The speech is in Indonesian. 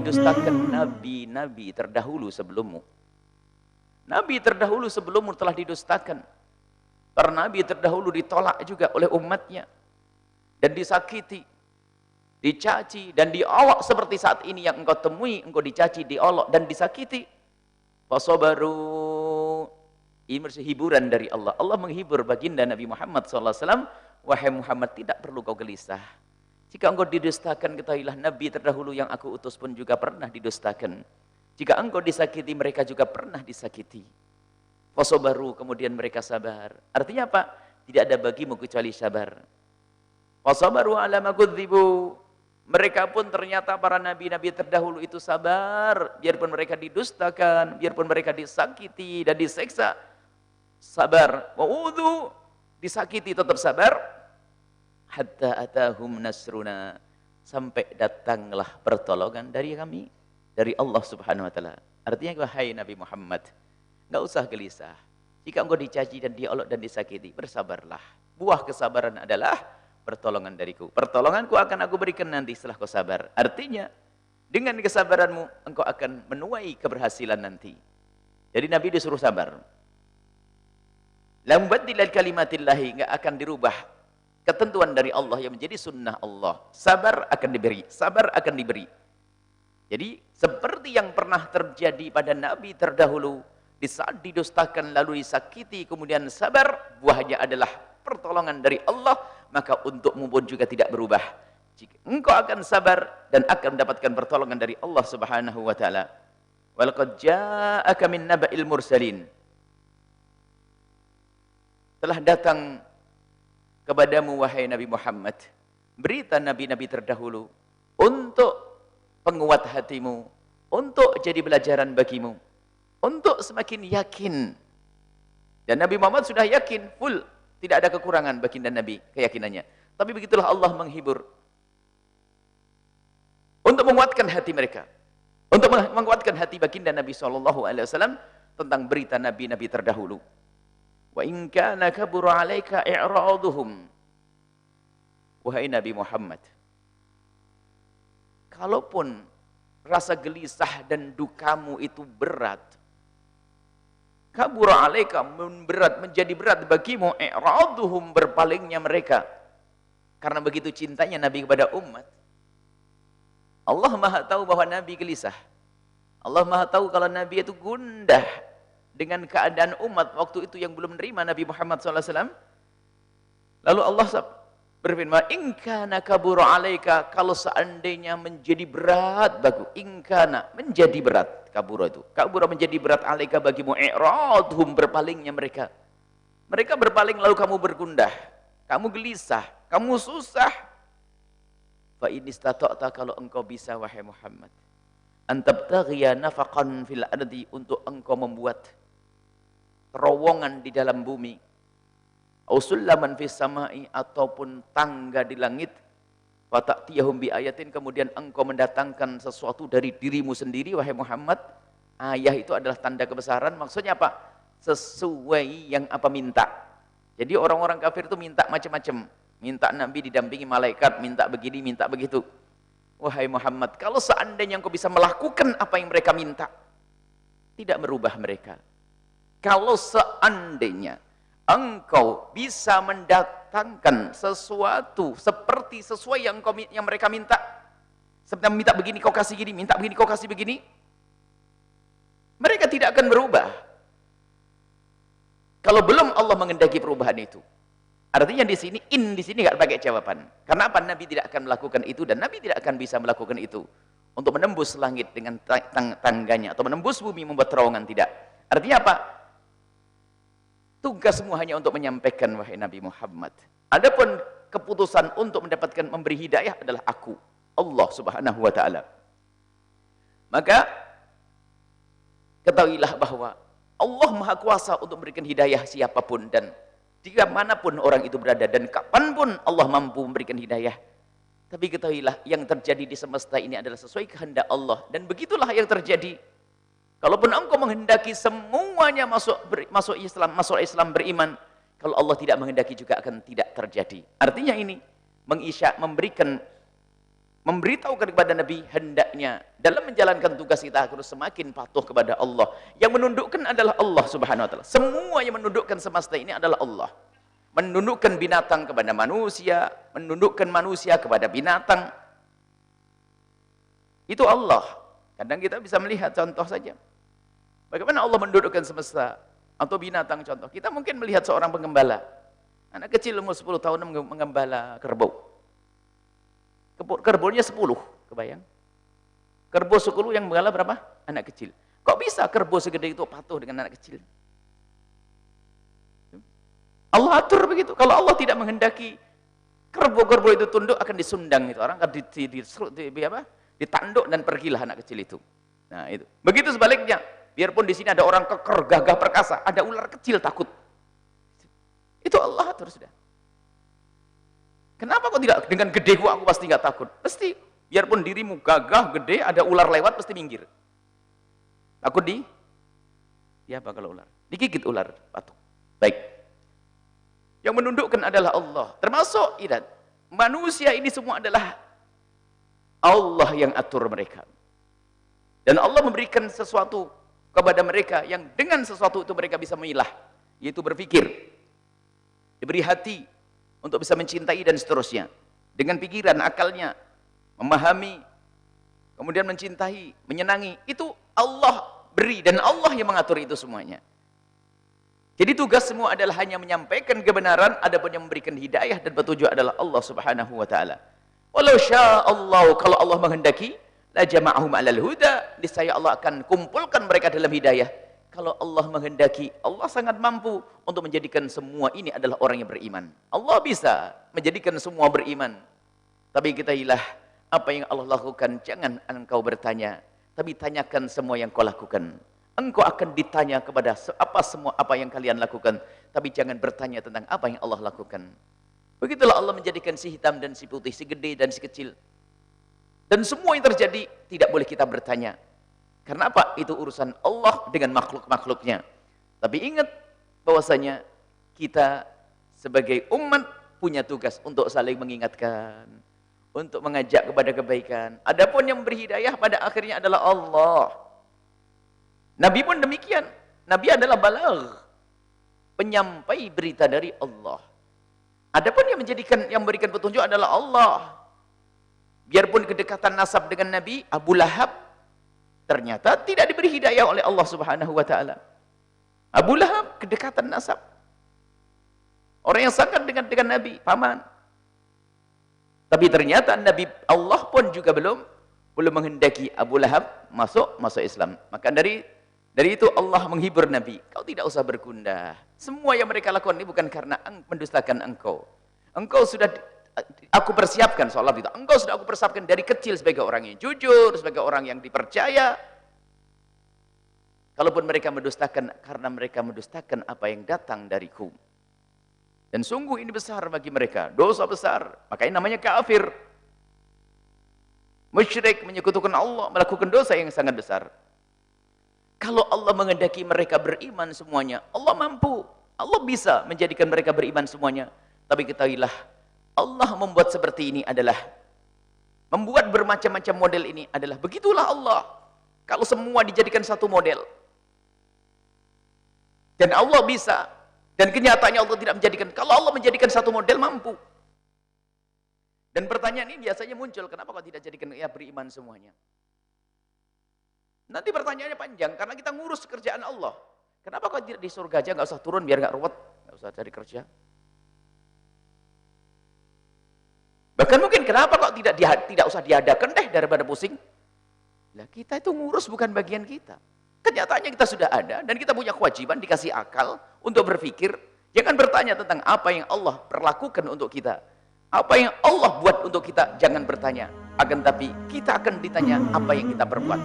didustakan nabi-nabi terdahulu sebelummu. Nabi terdahulu sebelummu telah didustakan. Para nabi terdahulu ditolak juga oleh umatnya. Dan disakiti, dicaci, dan diolok seperti saat ini yang engkau temui, engkau dicaci, diolok, dan disakiti. Fasabaru. Ini hiburan dari Allah. Allah menghibur baginda Nabi Muhammad SAW. Wahai Muhammad, tidak perlu kau gelisah. Jika engkau didustakan, ketahuilah Nabi terdahulu yang aku utus pun juga pernah didustakan. Jika engkau disakiti, mereka juga pernah disakiti. Fasabaru, kemudian mereka sabar. Artinya apa? Tidak ada bagimu kecuali sabar. Fasabaru ala ma kudzibu. Mereka pun ternyata para nabi-nabi terdahulu itu sabar. Biarpun mereka didustakan, biarpun mereka disakiti dan diseksa, sabar. Wa'udhu, disakiti tetap sabar. Hatta atahum nasruna. Sampai datanglah pertolongan dari kami. Dari Allah subhanahu wa ta'ala. Artinya, wahai Nabi Muhammad, nggak usah gelisah. Jika engkau dicaci dan diolok dan disakiti, bersabarlah. Buah kesabaran adalah pertolongan dariku. Pertolonganku akan aku berikan nanti setelah kau sabar. Artinya, dengan kesabaranmu, engkau akan menuai keberhasilan nanti. Jadi Nabi disuruh sabar. La mubaddila kalimatillahi, nggak akan dirubah ketentuan dari Allah yang menjadi sunnah Allah. Sabar akan diberi, sabar akan diberi. Jadi seperti yang pernah terjadi pada Nabi terdahulu, di saat didustakan lalu disakiti kemudian sabar, buahnya adalah pertolongan dari Allah, maka untukmu pun juga tidak berubah. Jika engkau akan sabar dan akan mendapatkan pertolongan dari Allah Subhanahu wa taala. Walaqad ja'aka min naba'il mursalin. Telah datang kepadamu wahai Nabi Muhammad berita nabi-nabi terdahulu untuk penguat hatimu, untuk jadi pelajaran bagimu, untuk semakin yakin. Dan Nabi Muhammad sudah yakin full, tidak ada kekurangan baginda Nabi keyakinannya. Tapi begitulah Allah menghibur untuk menguatkan hati mereka, untuk menguatkan hati baginda Nabi SAW tentang berita nabi-nabi terdahulu. Wa in kana kabura 'alaika i'raduhum. Wahai Nabi Muhammad, kalaupun rasa gelisah dan dukamu itu berat, kabura 'alaika, berat, menjadi berat bagimu, i'raduhum, berpalingnya mereka. Karena begitu cintanya Nabi kepada umat. Allah Maha tahu bahwa Nabi gelisah. Allah Maha tahu kalau Nabi itu gundah dengan keadaan umat waktu itu yang belum menerima Nabi Muhammad SAW. Lalu Allah berfirman, in kana kabura 'alaika, kalau seandainya menjadi berat bagimu, in kana, menjadi berat, kabura itu, kabura menjadi berat 'alaika bagimu, i'radhum, berpalingnya mereka. Mereka berpaling lalu kamu bergundah, kamu gelisah, kamu susah. Fa in istata'ta, kalau engkau bisa wahai Muhammad, antabtaghiya nafaqan fil ardi, untuk engkau membuat terowongan di dalam bumi, ausullaman fis samai, ataupun tangga di langit, fata'tiyahum bi ayatin, kemudian engkau mendatangkan sesuatu dari dirimu sendiri wahai Muhammad. Ayah itu adalah tanda kebesaran. Maksudnya apa? Sesuai yang apa minta. Jadi orang-orang kafir itu minta macam-macam, minta Nabi didampingi malaikat, minta begini, minta begitu. Wahai Muhammad, kalau seandainya engkau bisa melakukan apa yang mereka minta, tidak merubah mereka. Kalau seandainya engkau bisa mendatangkan sesuatu seperti sesuai yang mereka minta, seperti minta begini kau kasih gini, minta begini kau kasih begini, mereka tidak akan berubah. Kalau belum Allah mengendaki perubahan itu. Artinya di sini nggak pakai jawaban. Karena apa? Nabi tidak akan melakukan itu, dan Nabi tidak akan bisa melakukan itu untuk menembus langit dengan tangganya atau menembus bumi membuat terowongan, tidak. Artinya apa? Tugasmu hanya untuk menyampaikan wahai Nabi Muhammad. Adapun keputusan untuk mendapatkan memberi hidayah adalah aku, Allah Subhanahu wa taala. Maka ketahuilah bahwa Allah Maha Kuasa untuk memberikan hidayah siapapun dan jika manapun orang itu berada, dan kapanpun Allah mampu memberikan hidayah. Tapi ketahuilah yang terjadi di semesta ini adalah sesuai kehendak Allah, dan begitulah yang terjadi. Kalaupun engkau menghendaki semuanya masuk Islam beriman, kalau Allah tidak menghendaki juga akan tidak terjadi. Artinya ini memberikan memberitahukan kepada Nabi, hendaknya dalam menjalankan tugas kita harus semakin patuh kepada Allah. Yang menundukkan adalah Allah Subhanahu wa taala. Semua yang menundukkan semesta ini adalah Allah. Menundukkan binatang kepada manusia, menundukkan manusia kepada binatang. Itu Allah. Kadang kita bisa melihat contoh saja. Bagaimana Allah mendudukkan semesta atau binatang contoh. Kita mungkin melihat seorang pengembala. Anak kecil umur 10 tahun mengembala kerbau. Kerbaunya 10, kebayang? Kerbau 10 yang menggembala berapa? Anak kecil. Kok bisa kerbau segede itu patuh dengan anak kecil? Allah atur begitu. Kalau Allah tidak menghendaki kerbau-kerbau itu tunduk, akan disundang itu. Orang akan ditanduk dan pergilah anak kecil itu. Nah, itu. Begitu sebaliknya. Biarpun di sini ada orang keker, gagah perkasa, ada ular kecil takut. Itu Allah atur sudah. Kenapa kok tidak dengan gede gua aku pasti nggak takut? Pasti. Biarpun dirimu gagah, gede, ada ular lewat pasti minggir. Takut ya apa kalau ular? Digigit ular, patuh. Baik. Yang menundukkan adalah Allah. Termasuk idat. Manusia ini semua adalah Allah yang atur mereka. Dan Allah memberikan sesuatu kepada mereka yang dengan sesuatu itu mereka bisa memilah, yaitu berpikir. Diberi hati untuk bisa mencintai dan seterusnya. Dengan pikiran, akalnya, memahami, kemudian mencintai, menyenangi. Itu Allah beri dan Allah yang mengatur itu semuanya. Jadi tugas semua adalah hanya menyampaikan kebenaran, adapun yang memberikan hidayah dan petunjuk adalah Allah Subhanahu wa taala. Walau sya'allahu, kalau Allah menghendaki, la jama'ahum 'alal huda, niscaya Allah akan kumpulkan mereka dalam hidayah. Kalau Allah menghendaki, Allah sangat mampu untuk menjadikan semua ini adalah orang yang beriman. Allah bisa menjadikan semua beriman. Tapi ketahuilah, apa yang Allah lakukan, jangan engkau bertanya, tapi tanyakan semua yang kau lakukan. Engkau akan ditanya kepada apa yang kalian lakukan, tapi jangan bertanya tentang apa yang Allah lakukan. Begitulah Allah menjadikan si hitam dan si putih, si gede dan si kecil. Dan semua yang terjadi tidak boleh kita bertanya. Karena apa? Itu urusan Allah dengan makhluk-makhluknya. Tapi ingat bahwasanya kita sebagai umat punya tugas untuk saling mengingatkan, untuk mengajak kepada kebaikan. Adapun yang memberi hidayah pada akhirnya adalah Allah. Nabi pun demikian. Nabi adalah balagh, penyampai berita dari Allah. Adapun yang memberikan petunjuk adalah Allah. Biarpun kedekatan nasab dengan Nabi, Abu Lahab ternyata tidak diberi hidayah oleh Allah Subhanahu wa taala. Abu Lahab kedekatan nasab. Orang yang sangat dekat dengan Nabi, paman. Tapi ternyata Nabi Allah pun juga belum menghendaki Abu Lahab masuk Islam. Maka dari itu Allah menghibur Nabi. Kau tidak usah bergundah. Semua yang mereka lakukan ini bukan karena mendustakan engkau. Engkau sudah aku persiapkan soal itu. Engkau sudah aku persiapkan dari kecil sebagai orang yang jujur, sebagai orang yang dipercaya. Kalaupun mereka mendustakan, karena mereka mendustakan apa yang datang dariku. Dan sungguh ini besar bagi mereka, dosa besar. Makanya namanya kafir. Musyrik, menyekutukan Allah, melakukan dosa yang sangat besar. Kalau Allah menghendaki mereka beriman semuanya, Allah mampu. Allah bisa menjadikan mereka beriman semuanya. Tapi ketahuilah, Allah membuat seperti ini adalah, membuat bermacam-macam model ini adalah, begitulah Allah. Kalau semua dijadikan satu model. Dan Allah bisa. Dan kenyataannya Allah tidak menjadikan. Kalau Allah menjadikan satu model, mampu. Dan pertanyaan ini biasanya muncul, kenapa kok tidak jadikan ya beriman semuanya? Nanti pertanyaannya panjang, karena kita ngurus kerjaan Allah. Kenapa kok tidak di surga aja, nggak usah turun biar nggak ruwet, nggak usah cari kerja. Bahkan mungkin kenapa kok tidak usah diadakan deh daripada pusing. Lah kita itu ngurus bukan bagian kita. Kenyataannya kita sudah ada dan kita punya kewajiban dikasih akal untuk berpikir. Jangan bertanya tentang apa yang Allah perlakukan untuk kita. Apa yang Allah buat untuk kita, jangan bertanya. Akan tapi kita akan ditanya apa yang kita perbuat.